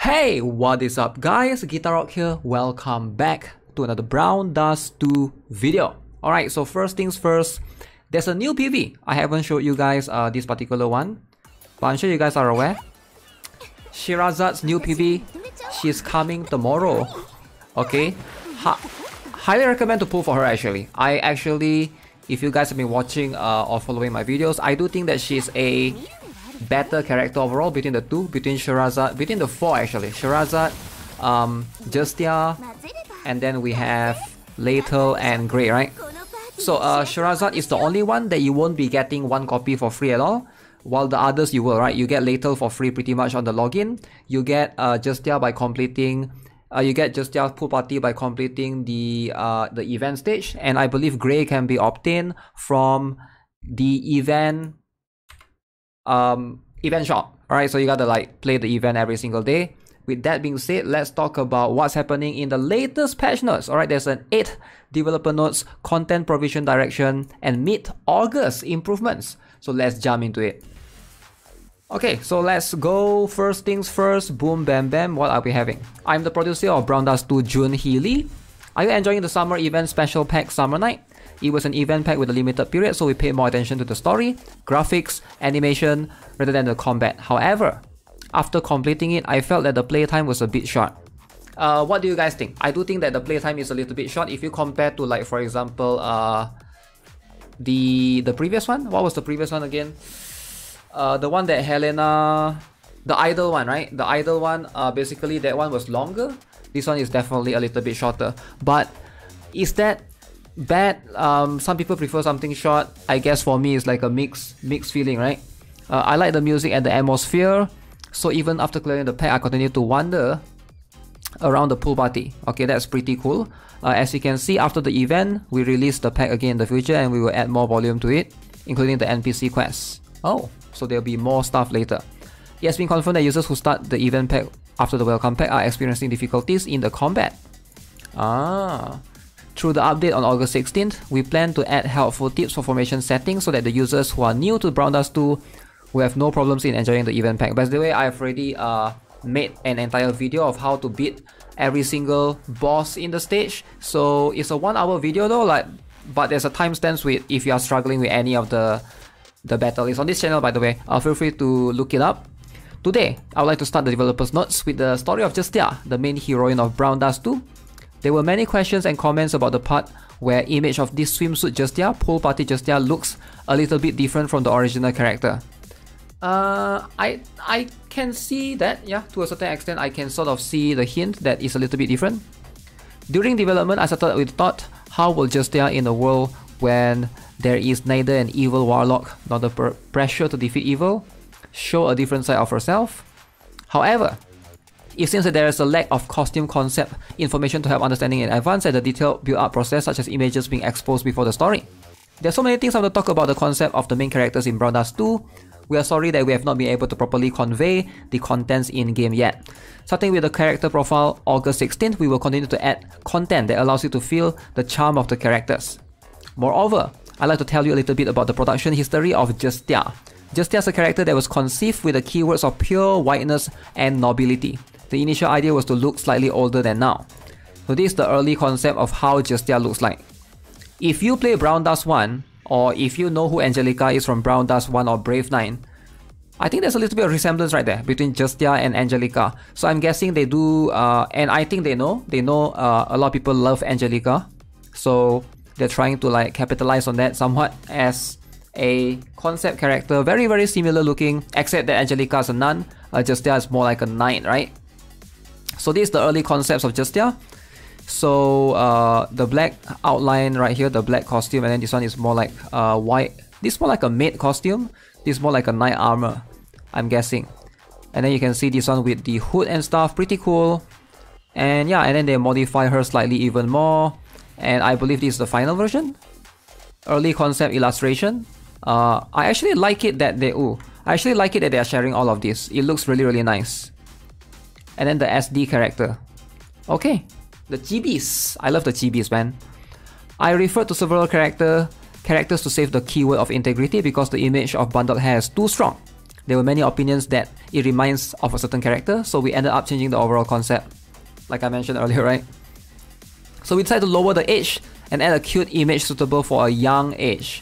Hey, what is up guys? GuitarRock here. Welcome back to another Brown Dust 2 video. Alright, so first things first, there's a new PV. I haven't showed you guys this particular one, but I'm sure you guys are aware. Sherazad's new PV, she's coming tomorrow. Okay, highly recommend to pull for her actually. If you guys have been watching or following my videos, I do think that she's a better character overall between the two, between the four actually. Sherazad, Justia, and then we have Lethal and Grey, right? So Sherazad is the only one that you won't be getting one copy for free at all, while the others you will, right? You get Lethal for free pretty much on the login. You get Justia by completing you get Justia's pool party by completing the event stage, and I believe Grey can be obtained from the event shop. Alright, so you gotta like play the event every single day. With that being said, let's talk about what's happening in the latest patch notes. Alright, there's an 8 developer notes, content provision direction, and mid-August improvements. So let's jump into it. Okay, so let's go. First things first, boom bam bam, what are we having? I'm the producer of Brown Dust 2, Jun Healy. Are you enjoying the summer event special pack Summer Night? It was an event pack with a limited period, so we paid more attention to the story, graphics, animation, rather than the combat. However, after completing it, I felt that the playtime was a bit short. What do you guys think? I do think that the playtime is a little bit short if you compare to, like, for example, the previous one. What was the previous one again? The one that Helena, the idol one, right? The idol one, basically that one was longer. This one is definitely a little bit shorter. But is that bad? Some people prefer something short. I guess for me it's like a mixed feeling, right? I like the music and the atmosphere, so even after clearing the pack, I continue to wander around the pool party. Okay, that's pretty cool. As you can see, after the event, we released the pack again in the future, and we will add more volume to it, including the NPC quests. Oh, so there'll be more stuff later. It has been confirmed that users who start the event pack after the welcome pack are experiencing difficulties in the combat. Through the update on August 16th, we plan to add helpful tips for formation settings so that the users who are new to Brown Dust 2 will have no problems in enjoying the event pack. By the way, I've already made an entire video of how to beat every single boss in the stage. So it's a 1-hour video though, but there's a timestamp with if you are struggling with any of the battle. It's on this channel, by the way. Feel free to look it up. Today, I would like to start the developer's notes with the story of Justia, the main heroine of Brown Dust 2. There were many questions and comments about the part where image of this swimsuit Justia, pool party Justia, looks a little bit different from the original character. I can see that, yeah, to a certain extent I can sort of see the hint that it's a little bit different. During development, I started with the thought, how will Justia in a world when there is neither an evil warlock nor the pressure to defeat evil show a different side of herself? However, it seems that there is a lack of costume concept information to help understanding in advance and the detailed build-up process, such as images being exposed before the story. There's so many things I want to talk about the concept of the main characters in Brown Dust 2. We are sorry that we have not been able to properly convey the contents in-game yet. Starting with the character profile, August 16th, we will continue to add content that allows you to feel the charm of the characters. Moreover, I'd like to tell you a little bit about the production history of Justia. Justia is a character that was conceived with the keywords of pure whiteness and nobility. The initial idea was to look slightly older than now. So this is the early concept of how Justia looks like. If you play Brown Dust 1, or if you know who Angelica is from Brown Dust 1 or Brave 9, I think there's a little bit of resemblance right there between Justia and Angelica. So I'm guessing they do, and I think they know a lot of people love Angelica. So they're trying to like capitalize on that somewhat as a concept character, very very similar looking, except that Angelica is a nun, Justia is more like a knight, right? So this is the early concepts of Justia. So the black outline right here, the black costume, and then this one is more like white. This is more like a maid costume. This is more like a knight armor, I'm guessing. And then you can see this one with the hood and stuff, pretty cool. And yeah, and then they modify her slightly even more. And I believe this is the final version. Early concept illustration. I actually like it that they are sharing all of this. It looks really really nice. And then the SD character. Okay, the chibis. I love the chibis, man. I referred to several characters to save the keyword of integrity because the image of bundled hair is too strong. there were many opinions that it reminds of a certain character, so we ended up changing the overall concept, like I mentioned earlier, right? So we decided to lower the age and add a cute image suitable for a young age.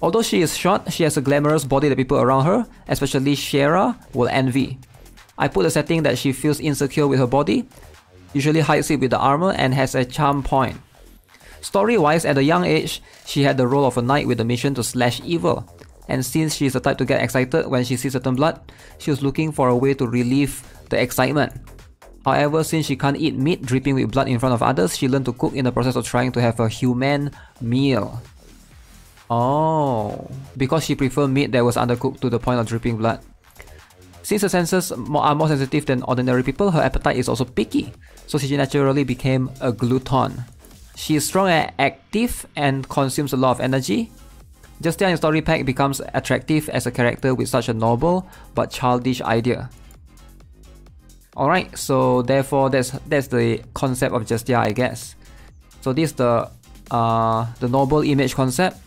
Although she is short, she has a glamorous body that people around her, especially Shera, will envy. I put a setting that she feels insecure with her body, usually hides it with the armor, and has a charm point. Story-wise, at a young age, she had the role of a knight with a mission to slash evil, and since she is the type to get excited when she sees certain blood, she was looking for a way to relieve the excitement. However, since she can't eat meat dripping with blood in front of others, she learned to cook in the process of trying to have a humane meal. Oh, because she preferred meat that was undercooked to the point of dripping blood. Since her senses are more sensitive than ordinary people, her appetite is also picky, so she naturally became a glutton. She is strong and active and consumes a lot of energy. Justia in Story Pack becomes attractive as a character with such a noble but childish idea. Alright, so therefore that's the concept of Justia, I guess. So this is the noble image concept,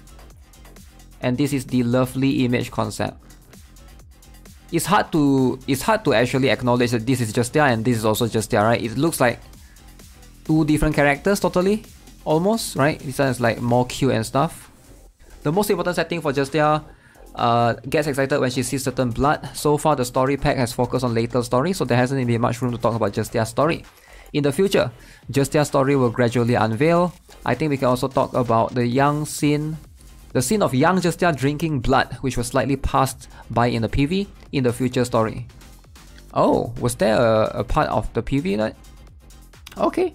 and this is the lovely image concept. It's hard to actually acknowledge that this is Justia and this is also Justia, right? It looks like two different characters totally, almost, right? This one is like more cute and stuff. The most important setting for Justia gets excited when she sees certain blood. So far the story pack has focused on later story, so there hasn't been much room to talk about Justia's story. In the future, Justia's story will gradually unveil. I think we can also talk about the scene of young Justia drinking blood, which was slightly passed by in the PV in the future story. Oh, was there a part of the PV that? Okay.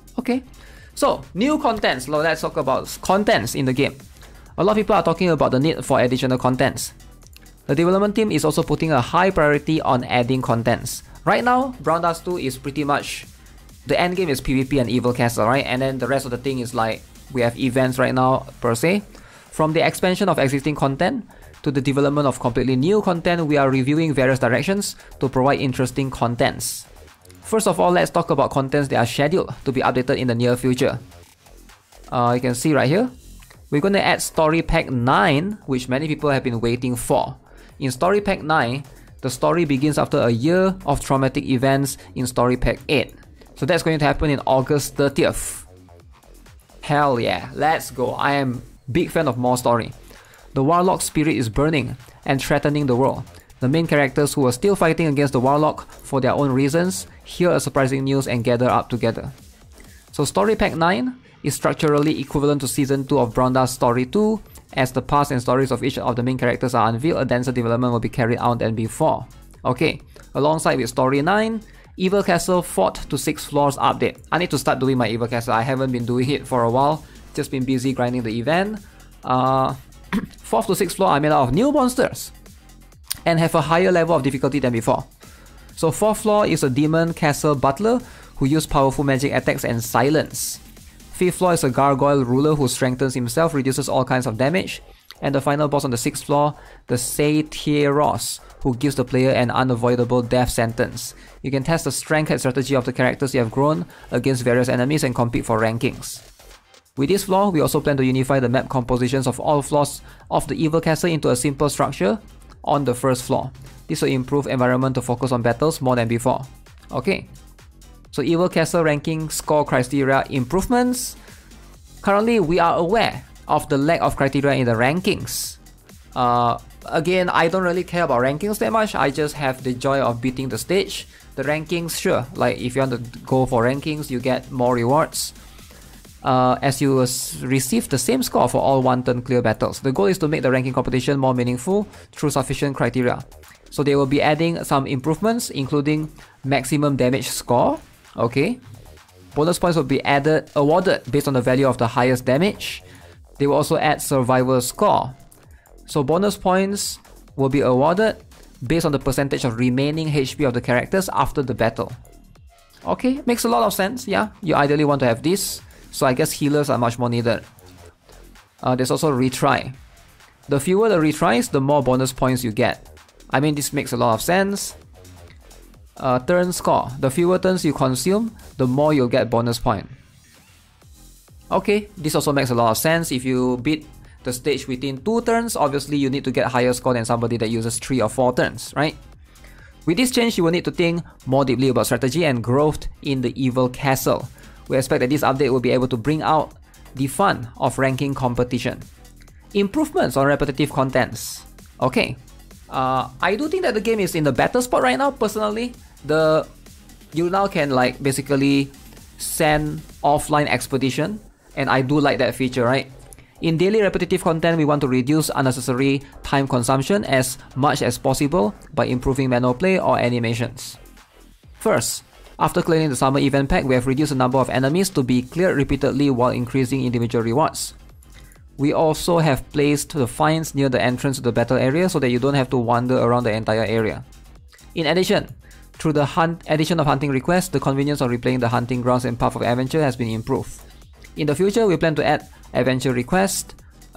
So, new contents. Let's talk about contents in the game. A lot of people are talking about the need for additional contents. The development team is also putting a high priority on adding contents. Right now, Brown Dust 2 is pretty much... the end game is PvP and Evil Castle, right? And then the rest of the thing is like, we have events right now, per se. From the expansion of existing content to the development of completely new content, we are reviewing various directions to provide interesting contents. First of all, let's talk about contents that are scheduled to be updated in the near future. You can see right here, we're going to add Story Pack 9, which many people have been waiting for. In Story Pack 9, the story begins after a year of traumatic events in Story Pack 8. So that's going to happen in August 30th. Hell yeah, let's go. I am big fan of more story. The Warlock spirit is burning and threatening the world. The main characters who are still fighting against the Warlock for their own reasons hear a surprising news and gather up together. So Story Pack 9 is structurally equivalent to Season 2 of Brown Dust Story 2. As the past and stories of each of the main characters are unveiled, a denser development will be carried out than before. Okay, alongside with Story 9, Evil Castle 4th to 6th floors update. I need to start doing my Evil Castle. I haven't been doing it for a while, just been busy grinding the event. 4th to 6th floor are made out of new monsters and have a higher level of difficulty than before. So 4th floor is a demon castle butler who uses powerful magic attacks and silence. 5th floor is a gargoyle ruler who strengthens himself, reduces all kinds of damage. And the final boss on the 6th floor, the Satyros, who gives the player an unavoidable death sentence. You can test the strength and strategy of the characters you have grown against various enemies and compete for rankings. With this floor, we also plan to unify the map compositions of all floors of the Evil Castle into a simple structure on the first floor. This will improve environment to focus on battles more than before. Okay. So Evil Castle ranking score criteria improvements. Currently, we are aware of the lack of criteria in the rankings. Again, I don't really care about rankings that much. I just have the joy of beating the stage. The rankings, sure, like if you want to go for rankings, you get more rewards. As you receive the same score for all one-turn clear battles. The goal is to make the ranking competition more meaningful through sufficient criteria. So they will be adding some improvements, including maximum damage score. Okay. Bonus points will be awarded based on the value of the highest damage. They will also add survival score. So bonus points will be awarded based on the percentage of remaining HP of the characters after the battle. Okay, makes a lot of sense, yeah. You ideally want to have this, so I guess healers are much more needed. There's also retry. The fewer the retries, the more bonus points you get. I mean, this makes a lot of sense. Turn score. The fewer turns you consume, the more you'll get bonus point. Okay, this also makes a lot of sense. If you beat the stage within 2 turns, obviously you need to get higher score than somebody that uses 3 or 4 turns, right? With this change, you will need to think more deeply about strategy and growth in the Evil Castle. We expect that this update will be able to bring out the fun of ranking competition. Improvements on repetitive contents. Okay, I do think that the game is in the better spot right now. Personally, you now can like basically send offline expedition, and I do like that feature, right? In daily repetitive content, we want to reduce unnecessary time consumption as much as possible by improving manual play or animations. First, after clearing the summer event pack, we have reduced the number of enemies to be cleared repeatedly while increasing individual rewards. We also have placed the finds near the entrance to the battle area so that you don't have to wander around the entire area. In addition, through the addition of hunting requests, the convenience of replaying the hunting grounds and path of adventure has been improved. In the future, we plan to add adventure requests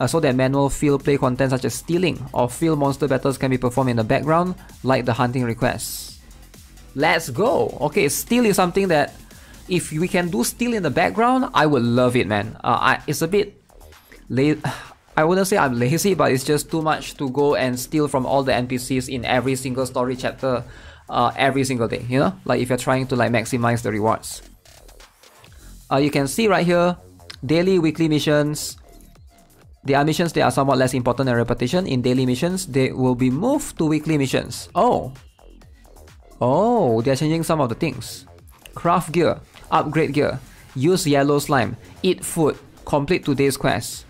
so that manual field play content such as stealing or field monster battles can be performed in the background like the hunting requests. Let's go! Okay, steal is something that if we can do steal in the background, I would love it, man. It's a bit I wouldn't say I'm lazy, but it's just too much to go and steal from all the NPCs in every single story chapter every single day, you know? Like if you're trying to like maximize the rewards. You can see right here, daily, weekly missions. There are missions that are somewhat less important than repetition. In daily missions, they will be moved to weekly missions. Oh, they're changing some of the things. Craft gear, upgrade gear, use yellow slime, eat food, complete today's quest.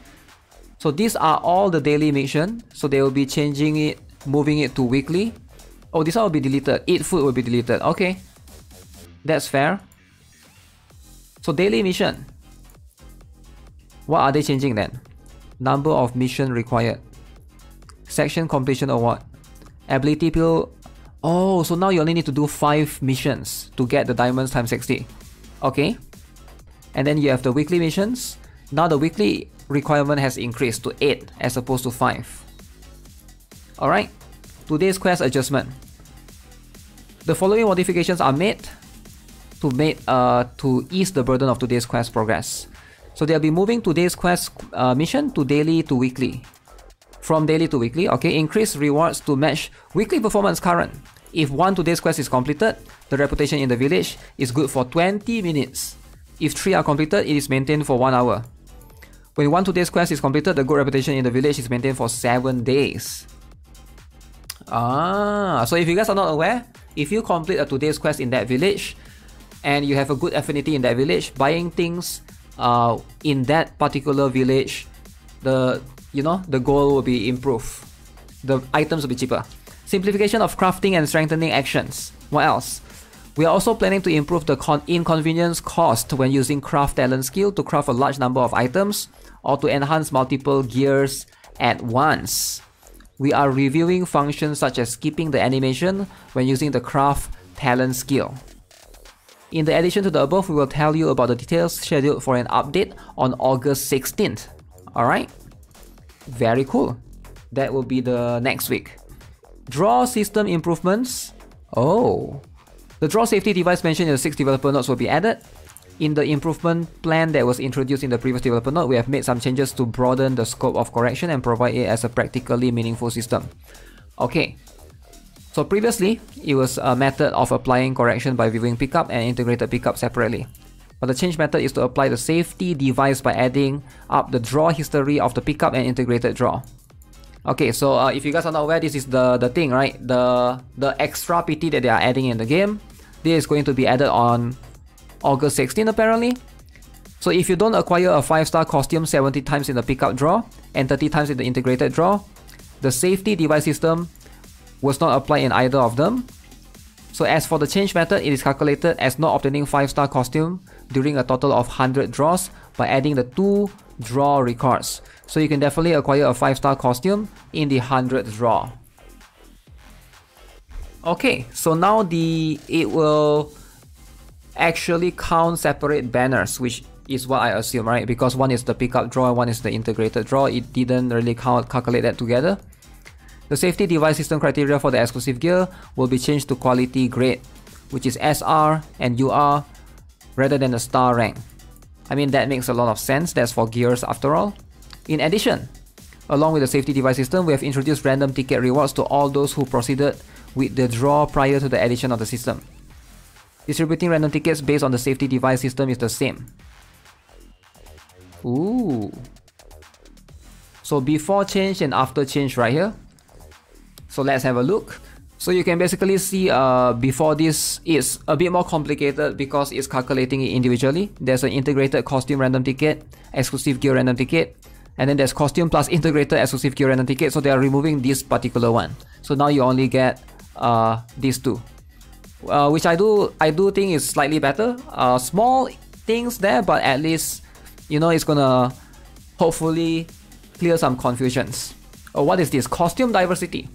So these are all the daily missions. So they will be changing it, moving it to weekly. Oh, this one will be deleted. Eat food will be deleted. Okay, that's fair. So daily mission. What are they changing then? Number of mission required. Section completion award. Ability pill. Oh, so now you only need to do 5 missions to get the diamonds times 60. Okay. And then you have the weekly missions. Now the weekly requirement has increased to 8 as opposed to 5. Alright. Today's quest adjustment. The following modifications are made to ease the burden of today's quest progress. So they'll be moving today's quest mission to daily to weekly. From daily to weekly, okay, increase rewards to match weekly performance current. If 1 today's quest is completed, the reputation in the village is good for 20 minutes. If 3 are completed, it is maintained for 1 hour. When 1 today's quest is completed, the good reputation in the village is maintained for 7 days. So if you guys are not aware, if you complete a today's quest in that village and you have a good affinity in that village, buying things in that particular village, the goal will be improved. The items will be cheaper. Simplification of crafting and strengthening actions. What else? We are also planning to improve the inconvenience cost when using craft talent skill to craft a large number of items or to enhance multiple gears at once. We are reviewing functions such as skipping the animation when using the craft talent skill. In the addition to the above, we will tell you about the details scheduled for an update on August 16th. Alright? Very cool. That will be the next week. Draw system improvements. Oh. The draw safety device mentioned in the 6 developer notes will be added. In the improvement plan that was introduced in the previous developer note, we have made some changes to broaden the scope of correction and provide it as a practically meaningful system. Okay. So previously, it was a method of applying correction by viewing pickup and integrated pickup separately. But the change method is to apply the safety device by adding up the draw history of the pickup and integrated draw. Okay, so if you guys are not aware, this is the thing, right? The extra PT that they are adding in the game. This is going to be added on August 16 apparently. So if you don't acquire a 5-star costume 70 times in the pickup draw and 30 times in the integrated draw, the safety device system was not applied in either of them. So as for the change method, it is calculated as not obtaining 5-star costume during a total of 100 draws by adding the 2 draw records. So you can definitely acquire a 5-star costume in the 100th draw. Okay, so now it will actually count separate banners, which is what I assume, right? Because one is the pickup draw and one is the integrated draw. It didn't really calculate that together. The safety device system criteria for the exclusive gear will be changed to quality grade, which is SR and UR rather than the star rank. I mean, that makes a lot of sense. That's for gears after all. In addition, along with the safety device system, we have introduced random ticket rewards to all those who proceeded with the draw prior to the addition of the system. Distributing random tickets based on the safety device system is the same. Ooh. So before change and after change right here. So let's have a look. So you can basically see before this is a bit more complicated because it's calculating it individually. There's an integrated costume random ticket, exclusive gear random ticket, and then there's costume plus integrated exclusive gear random ticket. So they are removing this particular one. So now you only get these two, which I do think is slightly better. Small things there, but at least you know it's gonna hopefully clear some confusions. What is this? Costume diversity.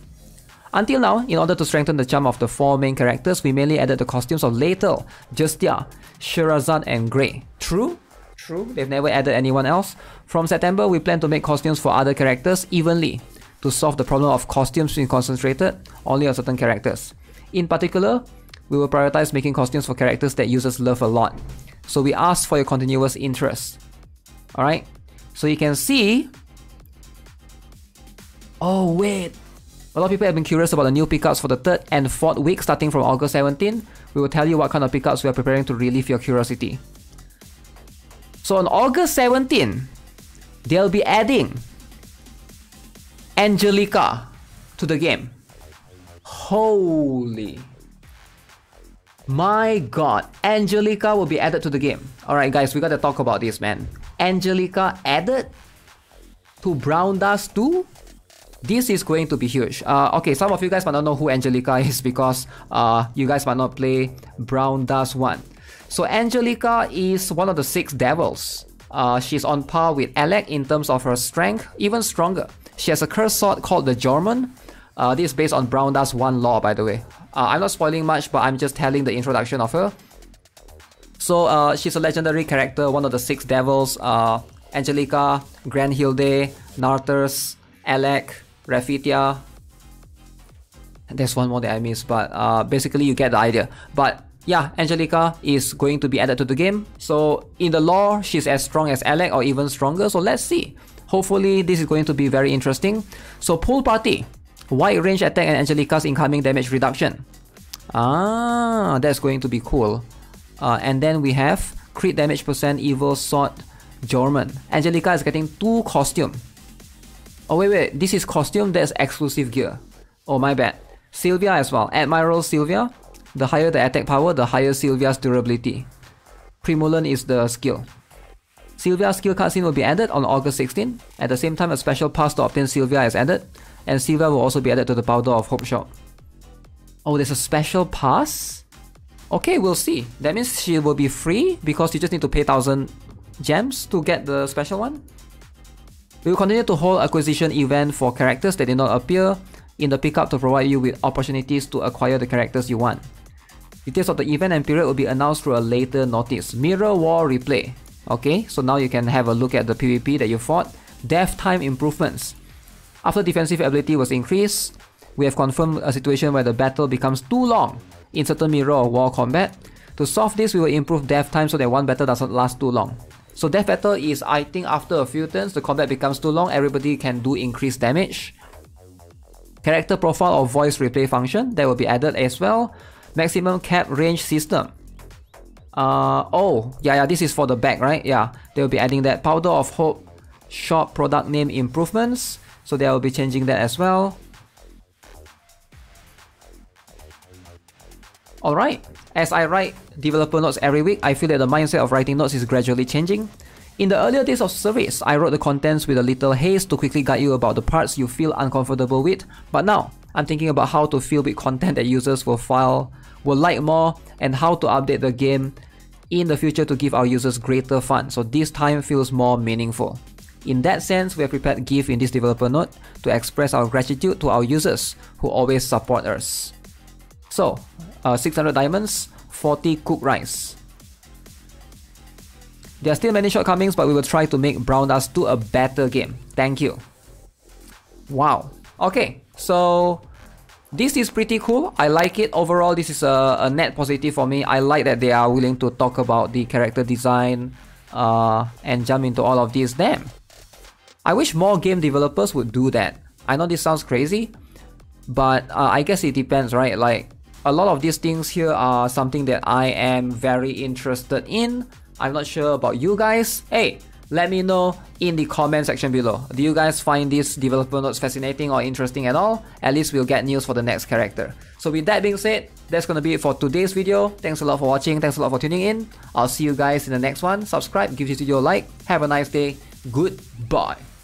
Until now, in order to strengthen the charm of the 4 main characters, we mainly added the costumes of Lethal, Justia, Sherazad, and Grey. True? True, they've never added anyone else. From September, we plan to make costumes for other characters evenly to solve the problem of costumes being concentrated only on certain characters. In particular, we will prioritize making costumes for characters that users love a lot. So we ask for your continuous interest. Alright, so you can see... Oh wait! A lot of people have been curious about the new pickups for the 3rd and 4th week starting from August 17. We will tell you what kind of pickups we are preparing to relieve your curiosity. So on August 17, they'll be adding Angelica to the game. Holy... my god, Angelica will be added to the game. Alright guys, we gotta talk about this, man. Angelica added to Brown Dust 2? This is going to be huge. Okay, some of you guys might not know who Angelica is because you guys might not play Brown Dust 1. So Angelica is one of the 6 devils. She's on par with Alec in terms of her strength, even stronger. She has a cursed sword called the Jorman. This is based on Brown Dust 1 lore, by the way. I'm not spoiling much, but I'm just telling the introduction of her. So she's a legendary character, one of the 6 devils. Angelica, Grand Hilde, Narthus, Alec, Raphitia. There's one more that I missed, but basically you get the idea. But yeah, Angelica is going to be added to the game. So in the lore, she's as strong as Alec or even stronger. So let's see. Hopefully this is going to be very interesting. So pool party. Wide range attack and Angelica's incoming damage reduction. Ah, that's going to be cool. And then we have crit damage percent evil sword Jorman. Angelica is getting 2 costume. Oh wait, this is costume, that's exclusive gear. Oh my bad. Sylvia as well. Admiral Sylvia. The higher the attack power, the higher Sylvia's durability. Primulan is the skill. Sylvia's skill cutscene will be added on August 16. At the same time, a special pass to obtain Sylvia is added. And Sylvia will also be added to the Powder of Hope shop. Oh, there's a special pass? Okay, we'll see. That means she will be free because you just need to pay 1000 gems to get the special one. We will continue to hold acquisition event for characters that did not appear in the pickup to provide you with opportunities to acquire the characters you want. Details of the event and period will be announced through a later notice. Mirror War Replay. Okay, so now you can have a look at the PvP that you fought. Death time improvements. After defensive ability was increased, we have confirmed a situation where the battle becomes too long in certain Mirror or War combat. To solve this, we will improve death time so that one battle doesn't last too long. So death battle is, I think, after a few turns, the combat becomes too long, everybody can do increased damage. Character profile or voice replay function, that will be added as well. Maximum cap range system. This is for the back, right? Yeah, they will be adding that. Powder of Hope shop product name improvements. So they will be changing that as well. Alright, as I write developer notes every week, I feel that the mindset of writing notes is gradually changing. In the earlier days of service, I wrote the contents with a little haste to quickly guide you about the parts you feel uncomfortable with. But now, I'm thinking about how to fill with content that users will like more, and how to update the game in the future to give our users greater fun. So this time feels more meaningful. In that sense, we have prepared GIF in this developer note to express our gratitude to our users who always support us. So, 600 diamonds, 40 cooked rice. There are still many shortcomings, but we will try to make Brown Dust 2 a better game. Thank you. Wow. Okay, so this is pretty cool. I like it. Overall, this is a net positive for me. I like that they are willing to talk about the character design and jump into all of this. Damn. I wish more game developers would do that. I know this sounds crazy, but I guess it depends, right? Like a lot of these things here are something that I am very interested in. I'm not sure about you guys. Hey, let me know in the comment section below. Do you guys find these developer notes fascinating or interesting at all? At least we'll get news for the next character. So with that being said, that's gonna be it for today's video. Thanks a lot for watching. Thanks a lot for tuning in. I'll see you guys in the next one. Subscribe, give this video a like. Have a nice day. Goodbye.